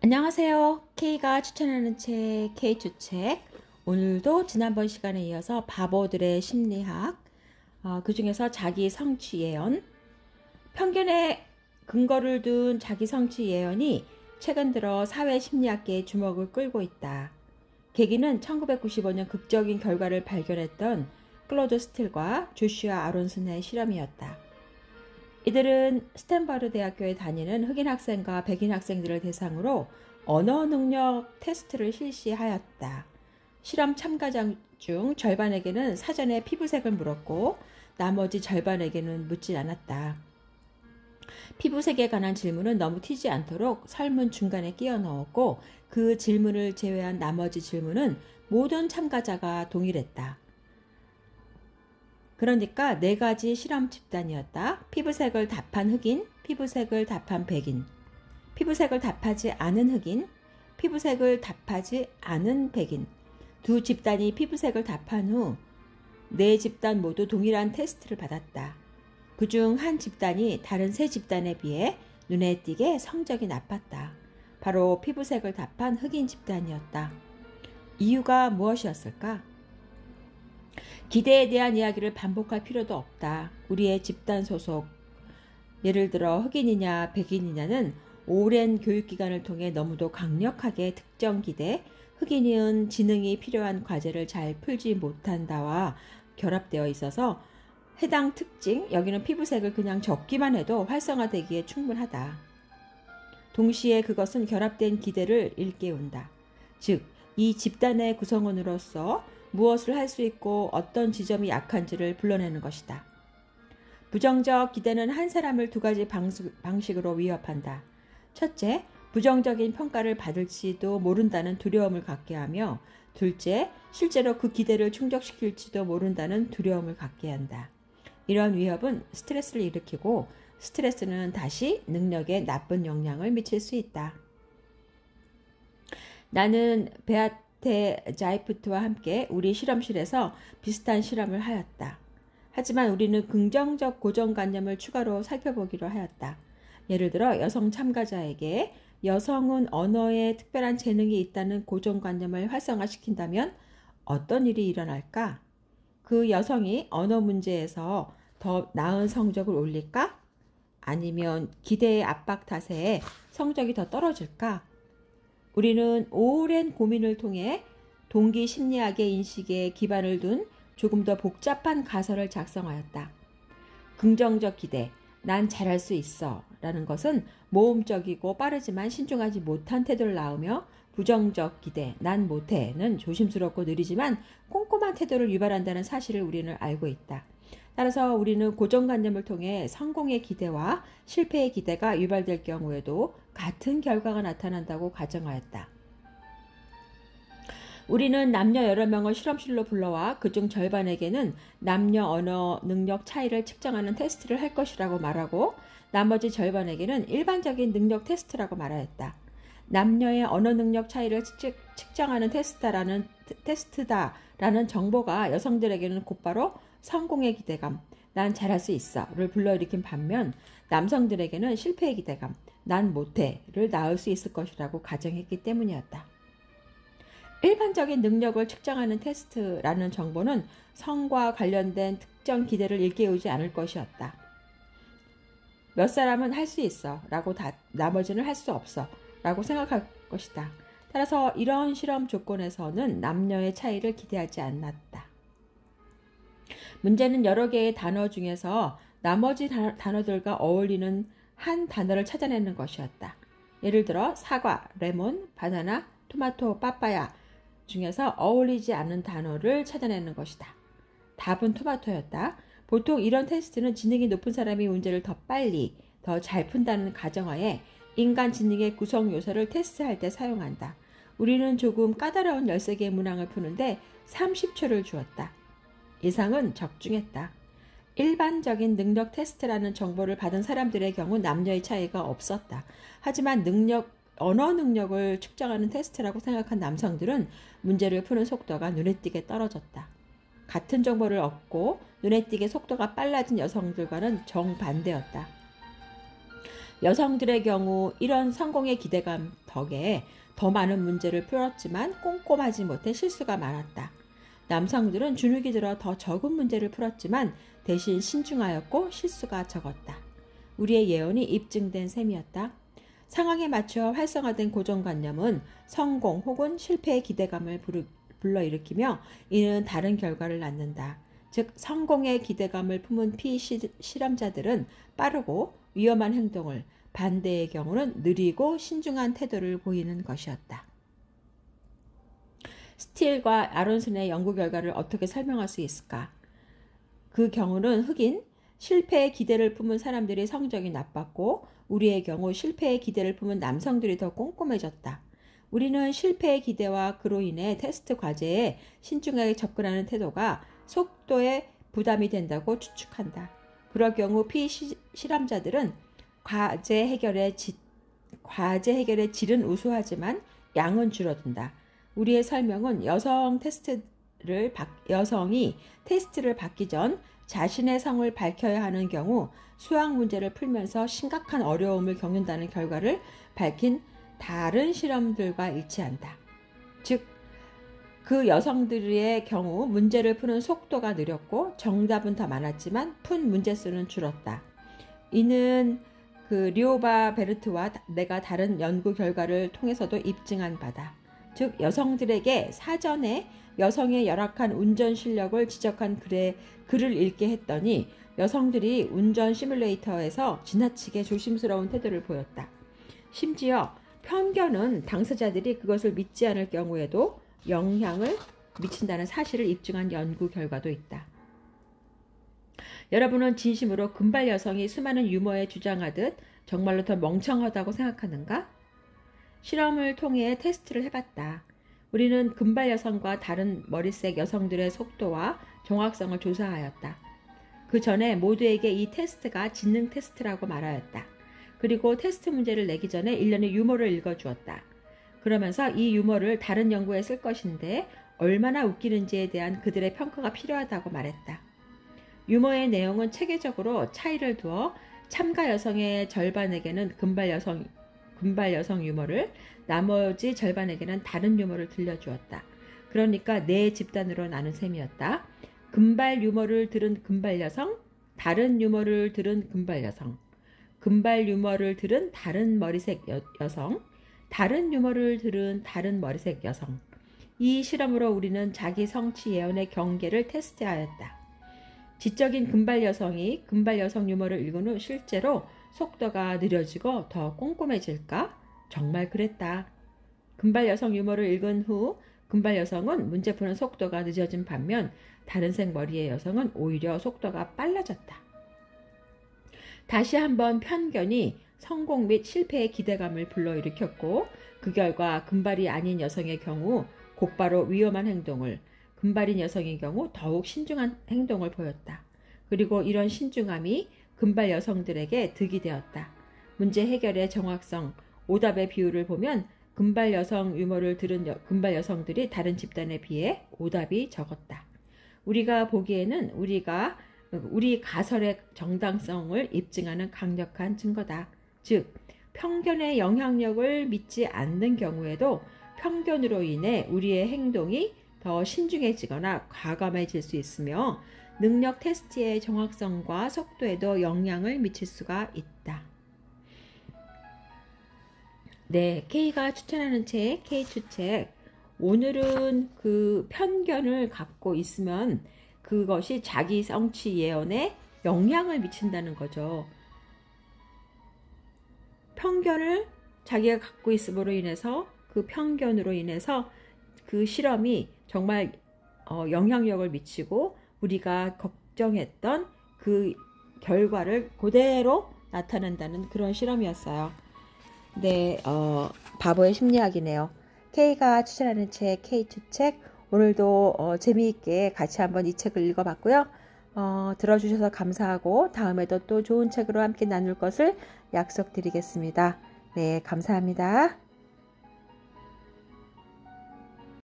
안녕하세요. K가 추천하는 책, K추책. 오늘도 지난번 시간에 이어서 바보들의 심리학, 그 중에서 자기 성취 예언, 편견에 근거를 둔 자기 성취 예언이 최근 들어 사회 심리학계의 주목을 끌고 있다. 계기는 1995년 극적인 결과를 발견했던 클로드 스틸과 조슈아 아론슨의 실험이었다. 이들은 스탠퍼드 대학교에 다니는 흑인 학생과 백인 학생들을 대상으로 언어 능력 테스트를 실시하였다. 실험 참가자 중 절반에게는 사전에 피부색을 물었고 나머지 절반에게는 묻지 않았다. 피부색에 관한 질문은 너무 튀지 않도록 설문 중간에 끼워 넣었고 그 질문을 제외한 나머지 질문은 모든 참가자가 동일했다. 그러니까 4가지 실험 집단이었다. 피부색을 답한 흑인, 피부색을 답한 백인, 피부색을 답하지 않은 흑인, 피부색을 답하지 않은 백인. 두 집단이 피부색을 답한 후 4집단 모두 동일한 테스트를 받았다. 그중 한 집단이 다른 3집단에 비해 눈에 띄게 성적이 나빴다. 바로 피부색을 답한 흑인 집단이었다. 이유가 무엇이었을까? 기대에 대한 이야기를 반복할 필요도 없다. 우리의 집단 소속, 예를 들어 흑인이냐 백인이냐는 오랜 교육기관을 통해 너무도 강력하게 특정 기대, 흑인은 지능이 필요한 과제를 잘 풀지 못한다와 결합되어 있어서 해당 특징, 여기는 피부색을 그냥 적기만 해도 활성화되기에 충분하다. 동시에 그것은 결합된 기대를 일깨운다. 즉, 이 집단의 구성원으로서 무엇을 할 수 있고 어떤 지점이 약한지를 불러내는 것이다. 부정적 기대는 한 사람을 2가지 방식으로 위협한다. 첫째, 부정적인 평가를 받을지도 모른다는 두려움을 갖게 하며, 둘째, 실제로 그 기대를 충족시킬지도 모른다는 두려움을 갖게 한다. 이런 위협은 스트레스를 일으키고 스트레스는 다시 능력에 나쁜 영향을 미칠 수 있다. 나는 베아테 자이프트와 함께 우리 실험실에서 비슷한 실험을 하였다. 하지만 우리는 긍정적 고정관념을 추가로 살펴보기로 하였다. 예를 들어 여성 참가자에게 여성은 언어에 특별한 재능이 있다는 고정관념을 활성화시킨다면 어떤 일이 일어날까? 그 여성이 언어 문제에서 더 나은 성적을 올릴까? 아니면 기대의 압박 탓에 성적이 더 떨어질까? 우리는 오랜 고민을 통해 동기 심리학의 인식에 기반을 둔 조금 더 복잡한 가설을 작성하였다. 긍정적 기대, 난 잘할 수 있어 라는 것은 모험적이고 빠르지만 신중하지 못한 태도를 낳으며, 부정적 기대, 난 못해는 조심스럽고 느리지만 꼼꼼한 태도를 유발한다는 사실을 우리는 알고 있다. 따라서 우리는 고정관념을 통해 성공의 기대와 실패의 기대가 유발될 경우에도 같은 결과가 나타난다고 가정하였다. 우리는 남녀 여러 명을 실험실로 불러와 그중 절반에게는 남녀 언어 능력 차이를 측정하는 테스트를 할 것이라고 말하고, 나머지 절반에게는 일반적인 능력 테스트라고 말하였다. 남녀의 언어 능력 차이를 측정하는 테스트다라는 정보가 여성들에게는 곧바로 성공의 기대감, 난 잘할 수 있어를 불러일으킨 반면 남성들에게는 실패의 기대감, 난 못해를 낳을 수 있을 것이라고 가정했기 때문이었다. 일반적인 능력을 측정하는 테스트라는 정보는 성과 관련된 특정 기대를 일깨우지 않을 것이었다. 몇 사람은 할 수 있어 라고 나머지는 할 수 없어 라고 생각할 것이다. 따라서 이런 실험 조건에서는 남녀의 차이를 기대하지 않았다. 문제는 여러 개의 단어 중에서 나머지 단어들과 어울리는 한 단어를 찾아내는 것이었다. 예를 들어 사과, 레몬, 바나나, 토마토, 빠빠야 중에서 어울리지 않는 단어를 찾아내는 것이다. 답은 토마토였다. 보통 이런 테스트는 지능이 높은 사람이 문제를 더 빨리, 더 잘 푼다는 가정하에 인간 지능의 구성 요소를 테스트할 때 사용한다. 우리는 조금 까다로운 13개의 문항을 푸는데 30초를 주었다. 예상은 적중했다. 일반적인 능력 테스트라는 정보를 받은 사람들의 경우 남녀의 차이가 없었다. 하지만 언어 능력을 측정하는 테스트라고 생각한 남성들은 문제를 푸는 속도가 눈에 띄게 떨어졌다. 같은 정보를 얻고 눈에 띄게 속도가 빨라진 여성들과는 정반대였다. 여성들의 경우 이런 성공의 기대감 덕에 더 많은 문제를 풀었지만 꼼꼼하지 못해 실수가 많았다. 남성들은 주눅이 들어 더 적은 문제를 풀었지만 대신 신중하였고 실수가 적었다. 우리의 예언이 입증된 셈이었다. 상황에 맞춰 활성화된 고정관념은 성공 혹은 실패의 기대감을 불러일으키며 이는 다른 결과를 낳는다. 즉 성공의 기대감을 품은 피실험자들은 빠르고 위험한 행동을, 반대의 경우는 느리고 신중한 태도를 보이는 것이었다. 스틸과 아론슨의 연구 결과를 어떻게 설명할 수 있을까? 그 경우는 흑인, 실패의 기대를 품은 사람들이 성적이 나빴고 우리의 경우 실패의 기대를 품은 남성들이 더 꼼꼼해졌다. 우리는 실패의 기대와 그로 인해 테스트 과제에 신중하게 접근하는 태도가 속도에 부담이 된다고 추측한다. 그럴 경우 피실험자들은 과제 해결의 질은 우수하지만 양은 줄어든다. 우리의 설명은 여성이 테스트를 받기 전 자신의 성을 밝혀야 하는 경우 수학 문제를 풀면서 심각한 어려움을 겪는다는 결과를 밝힌 다른 실험들과 일치한다. 즉, 그 여성들의 경우 문제를 푸는 속도가 느렸고 정답은 더 많았지만 푼 문제 수는 줄었다. 이는 리오바 베르트와 내가 다른 연구 결과를 통해서도 입증한 바다. 즉 여성들에게 사전에 여성의 열악한 운전 실력을 지적한 글을 읽게 했더니 여성들이 운전 시뮬레이터에서 지나치게 조심스러운 태도를 보였다. 심지어 편견은 당사자들이 그것을 믿지 않을 경우에도 영향을 미친다는 사실을 입증한 연구 결과도 있다. 여러분은 진심으로 금발 여성이 수많은 유머에 주장하듯 정말로 더 멍청하다고 생각하는가? 실험을 통해 테스트를 해봤다. 우리는 금발 여성과 다른 머리색 여성들의 속도와 정확성을 조사하였다. 그 전에 모두에게 이 테스트가 지능 테스트라고 말하였다. 그리고 테스트 문제를 내기 전에 일련의 유머를 읽어주었다. 그러면서 이 유머를 다른 연구에 쓸 것인데 얼마나 웃기는지에 대한 그들의 평가가 필요하다고 말했다. 유머의 내용은 체계적으로 차이를 두어 참가 여성의 절반에게는 금발 여성 유머를, 나머지 절반에게는 다른 유머를 들려주었다. 그러니까 네 집단으로 나눈 셈이었다. 금발 유머를 들은 금발 여성, 다른 유머를 들은 금발 여성, 금발 유머를 들은 다른 머리색 여성, 다른 유머를 들은 다른 머리색 여성. 이 실험으로 우리는 자기 성취 예언의 경계를 테스트하였다. 지적인 금발 여성이 금발 여성 유머를 읽은 후 실제로 속도가 느려지고 더 꼼꼼해질까? 정말 그랬다. 금발 여성 유머를 읽은 후 금발 여성은 문제 푸는 속도가 늦어진 반면 다른 색 머리의 여성은 오히려 속도가 빨라졌다. 다시 한번 편견이 성공 및 실패의 기대감을 불러일으켰고 그 결과 금발이 아닌 여성의 경우 곧바로 위험한 행동을, 금발인 여성의 경우 더욱 신중한 행동을 보였다. 그리고 이런 신중함이 금발 여성들에게 득이 되었다. 문제 해결의 정확성, 오답의 비율을 보면 금발 여성 유머를 들은 금발 여성들이 다른 집단에 비해 오답이 적었다. 우리가 보기에는 우리 가설의 정당성을 입증하는 강력한 증거다. 즉, 편견의 영향력을 믿지 않는 경우에도 편견으로 인해 우리의 행동이 더 신중해지거나 과감해질 수 있으며 능력 테스트의 정확성과 속도에도 영향을 미칠 수가 있다. 네, K가 추천하는 책, K추책. 오늘은 그 편견을 갖고 있으면 그것이 자기 성취 예언에 영향을 미친다는 거죠. 편견을 자기가 갖고 있음으로 인해서 그 편견으로 인해서 그 실험이 정말 영향력을 미치고 우리가 걱정했던 그 결과를 그대로 나타낸다는 그런 실험이었어요. 네, 바보의 심리학이네요. K가 추천하는 책, K추책. 오늘도 재미있게 같이 한번 이 책을 읽어봤고요. 들어주셔서 감사하고 다음에도 또 좋은 책으로 함께 나눌 것을 약속드리겠습니다. 네, 감사합니다.